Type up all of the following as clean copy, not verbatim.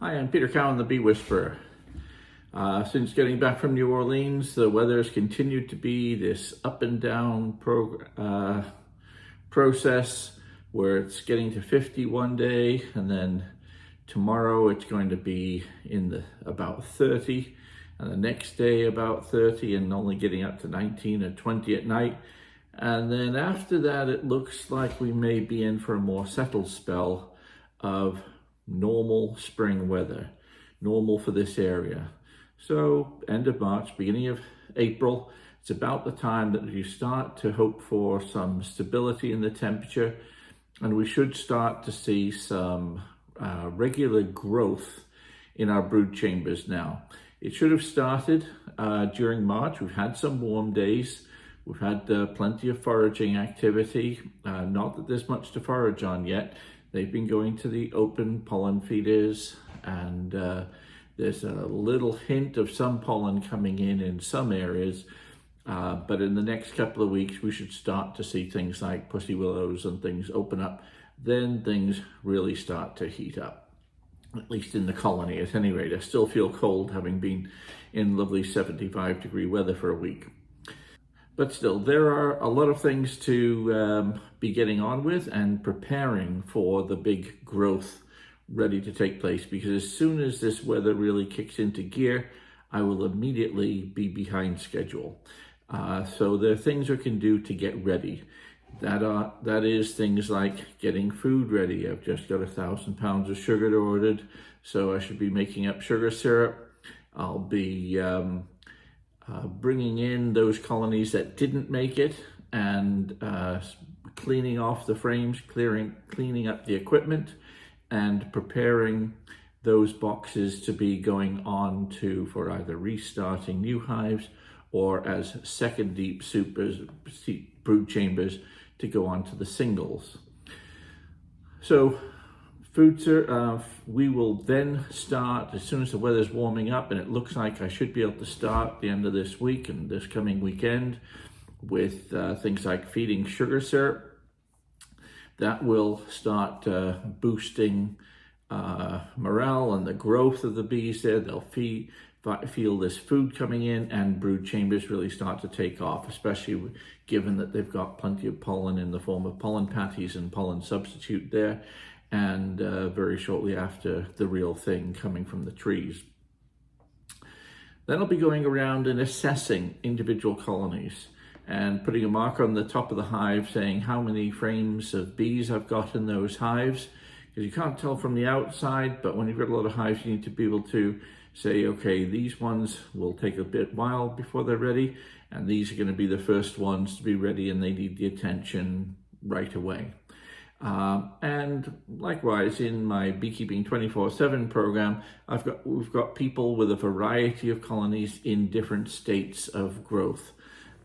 Hi, I'm Peter Cowan, the Bee Whisperer. Since getting back from New Orleans, the weather has continued to be this up and down process where it's getting to 50 one day, and then tomorrow it's going to be in about 30, and the next day about 30, and only getting up to 19 or 20 at night. And then after that, it looks like we may be in for a more settled spell of normal spring weather, normal for this area. So end of March, beginning of April, it's about the time that you start to hope for some stability in the temperature, and we should start to see some regular growth in our brood chambers now. It should have started during March. We've had some warm days. We've had plenty of foraging activity. Not that there's much to forage on yet. They've been going to the open pollen feeders, and there's a little hint of some pollen coming in some areas. But in the next couple of weeks, we should start to see things like pussy willows and things open up. Then things really start to heat up, at least in the colony. At any rate, I still feel cold having been in lovely 75-degree weather for a week. But still, there are a lot of things to be getting on with and preparing for the big growth ready to take place, because as soon as this weather really kicks into gear, I will immediately be behind schedule. So there are things I can do to get ready. That is things like getting food ready. I've just got 1,000 pounds of sugar ordered, so I should be making up sugar syrup. I'll be bringing in those colonies that didn't make it and cleaning off the frames, cleaning up the equipment, and preparing those boxes to be going on for either restarting new hives or as second deep brood chambers to go on to the singles. So we will then start as soon as the weather's warming up, and it looks like I should be able to start the end of this week and this coming weekend with things like feeding sugar syrup. That will start boosting morale and the growth of the bees there. They'll feel this food coming in, and brood chambers really start to take off, especially given that they've got plenty of pollen in the form of pollen patties and pollen substitute there, and very shortly after, the real thing coming from the trees. Then I'll be going around and assessing individual colonies and putting a marker on the top of the hive saying how many frames of bees I've got in those hives, because you can't tell from the outside, but when you've got a lot of hives, you need to be able to say, okay, these ones will take a while before they're ready, and these are going to be the first ones to be ready, and they need the attention right away. And likewise, in my Beekeeping 24/7 program, we've got people with a variety of colonies in different states of growth.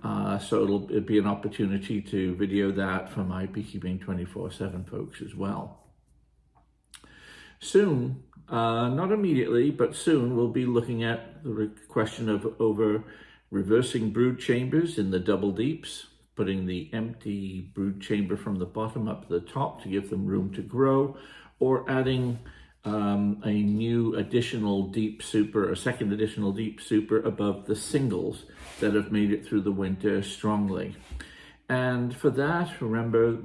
So it'll be an opportunity to video that for my Beekeeping 24/7 folks as well. Soon, not immediately, but soon, we'll be looking at the question of reversing brood chambers in the double deeps, putting the empty brood chamber from the bottom up to the top to give them room to grow, or adding a new additional deep super, a second additional deep super above the singles that have made it through the winter strongly. And for that, remember,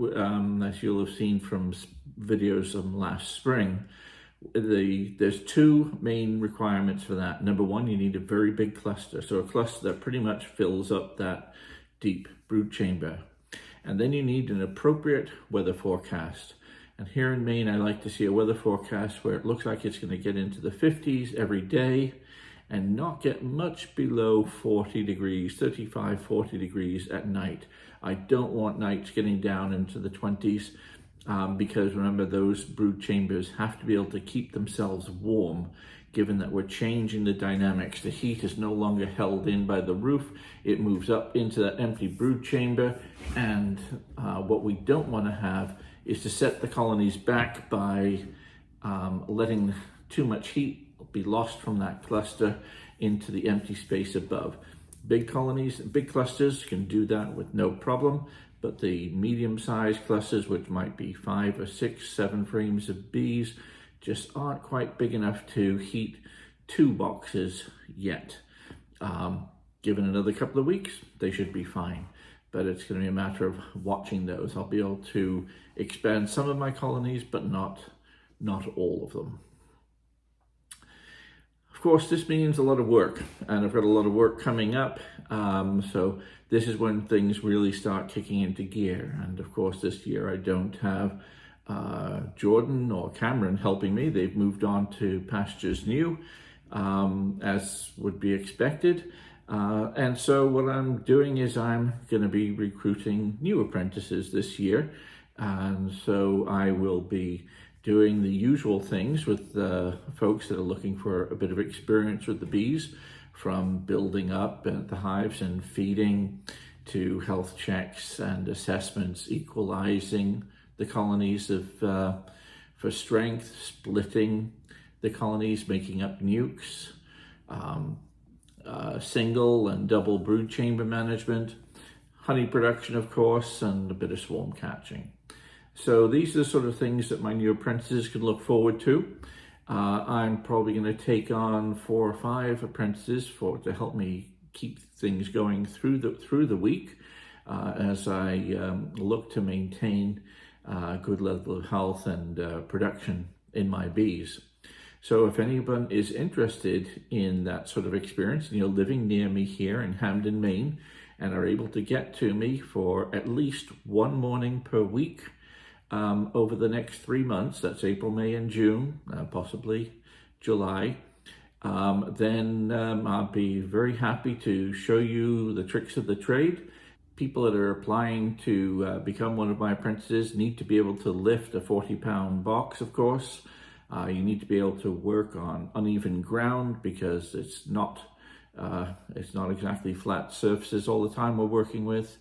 as you'll have seen from videos from last spring, there's two main requirements for that. Number one, you need a very big cluster, so a cluster that pretty much fills up that deep brood chamber. And then you need an appropriate weather forecast. And here in Maine, I like to see a weather forecast where it looks like it's going to get into the 50s every day and not get much below 40 degrees, 35, 40 degrees at night. I don't want nights getting down into the 20s because remember, those brood chambers have to be able to keep themselves warm, given that we're changing the dynamics. The heat is no longer held in by the roof. It moves up into that empty brood chamber, and what we don't want to have is to set the colonies back by letting too much heat be lost from that cluster into the empty space above. Big colonies, big clusters can do that with no problem, but the medium-sized clusters, which might be 5 or 6, 7 frames of bees, just aren't quite big enough to heat 2 boxes yet. Given another couple of weeks, they should be fine. But it's going to be a matter of watching those. I'll be able to expand some of my colonies, but not all of them. Of course, this means a lot of work, and I've got a lot of work coming up. So this is when things really start kicking into gear. And of course, this year I don't have Jordan or Cameron helping me. They've moved on to pastures new, as would be expected. And so what I'm doing is I'm going to be recruiting new apprentices this year. And so I will be doing the usual things with folks that are looking for a bit of experience with the bees, from building up the hives and feeding to health checks and assessments, equalizing the colonies for strength, splitting the colonies, making up nukes, single and double brood chamber management, honey production, of course, and a bit of swarm catching. So these are the sort of things that my new apprentices can look forward to. I'm probably going to take on 4 or 5 apprentices to help me keep things going through the week as I look to maintain a good level of health and production in my bees. So if anyone is interested in that sort of experience, and you're living near me here in Hamden, Maine, and are able to get to me for at least 1 morning per week over the next 3 months, that's April, May, and June, possibly July, then I'll be very happy to show you the tricks of the trade. People that are applying to become one of my apprentices need to be able to lift a 40-pound box, of course. You need to be able to work on uneven ground, because it's not exactly flat surfaces all the time we're working with.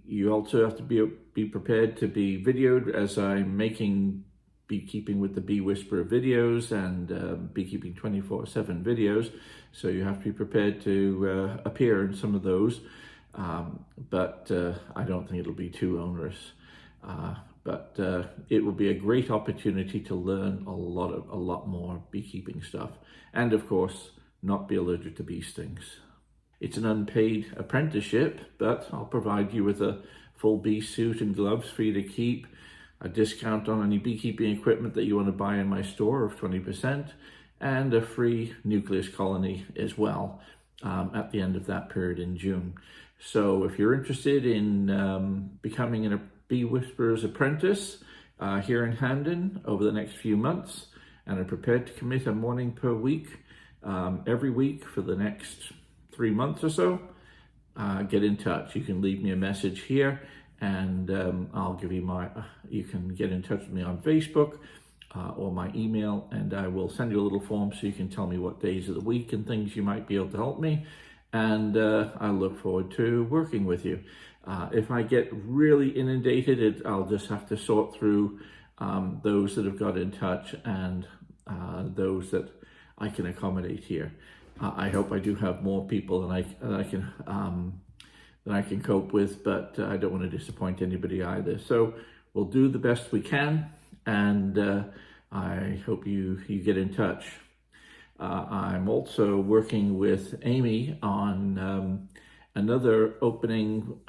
You also have to be prepared to be videoed, as I'm making Beekeeping with the Bee Whisperer videos and Beekeeping 24/7 videos. So you have to be prepared to appear in some of those. But I don't think it'll be too onerous. But it will be a great opportunity to learn a lot more beekeeping stuff, and of course not be allergic to bee stings. It's an unpaid apprenticeship, but I'll provide you with a full bee suit and gloves for you to keep, a discount on any beekeeping equipment that you want to buy in my store of 20%, and a free nucleus colony as well at the end of that period in June. So if you're interested in becoming a Bee Whisperer's apprentice here in Hamden over the next few months, and are prepared to commit a morning per week every week for the next 3 months or so, get in touch. You can leave me a message here, and I'll give you you can get in touch with me on Facebook or my email, and I will send you a little form so you can tell me what days of the week and things you might be able to help me. And I look forward to working with you. If I get really inundated, I'll just have to sort through those that have got in touch and those that I can accommodate here. I hope I do have more people than I can cope with, but I don't want to disappoint anybody either. So we'll do the best we can, and I hope you get in touch. I'm also working with Amy on another opening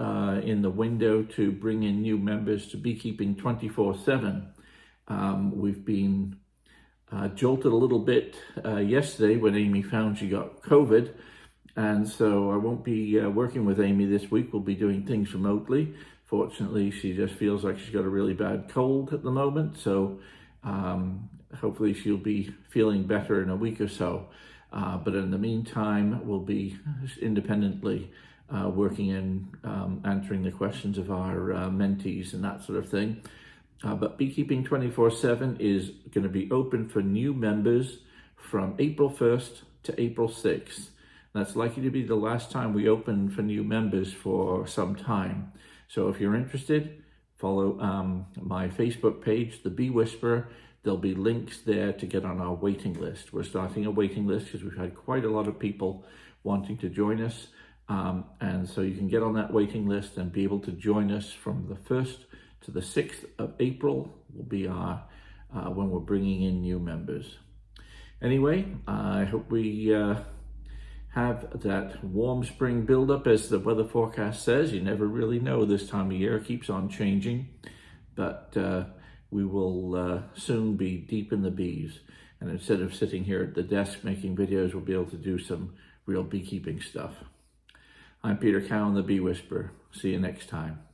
in the window to bring in new members to Beekeeping 24/7. We've been jolted a little bit yesterday when Amy found she got COVID, and so I won't be working with Amy this week. We'll be doing things remotely. Fortunately, she just feels like she's got a really bad cold at the moment, so hopefully she'll be feeling better in a week or so. But in the meantime, we'll be independently working and answering the questions of our mentees and that sort of thing. But Beekeeping 24/7 is going to be open for new members from April 1st to April 6th. That's likely to be the last time we open for new members for some time. So if you're interested, follow my Facebook page, The Bee Whisperer. There'll be links there to get on our waiting list. We're starting a waiting list because we've had quite a lot of people wanting to join us. And so you can get on that waiting list and be able to join us from the 1st to the 6th of April will be our when we're bringing in new members. Anyway, I hope we have that warm spring buildup, as the weather forecast says. You never really know this time of year. It keeps on changing, but we will soon be deep in the bees. And instead of sitting here at the desk making videos, we'll be able to do some real beekeeping stuff. I'm Peter Cowan, the Bee Whisperer. See you next time.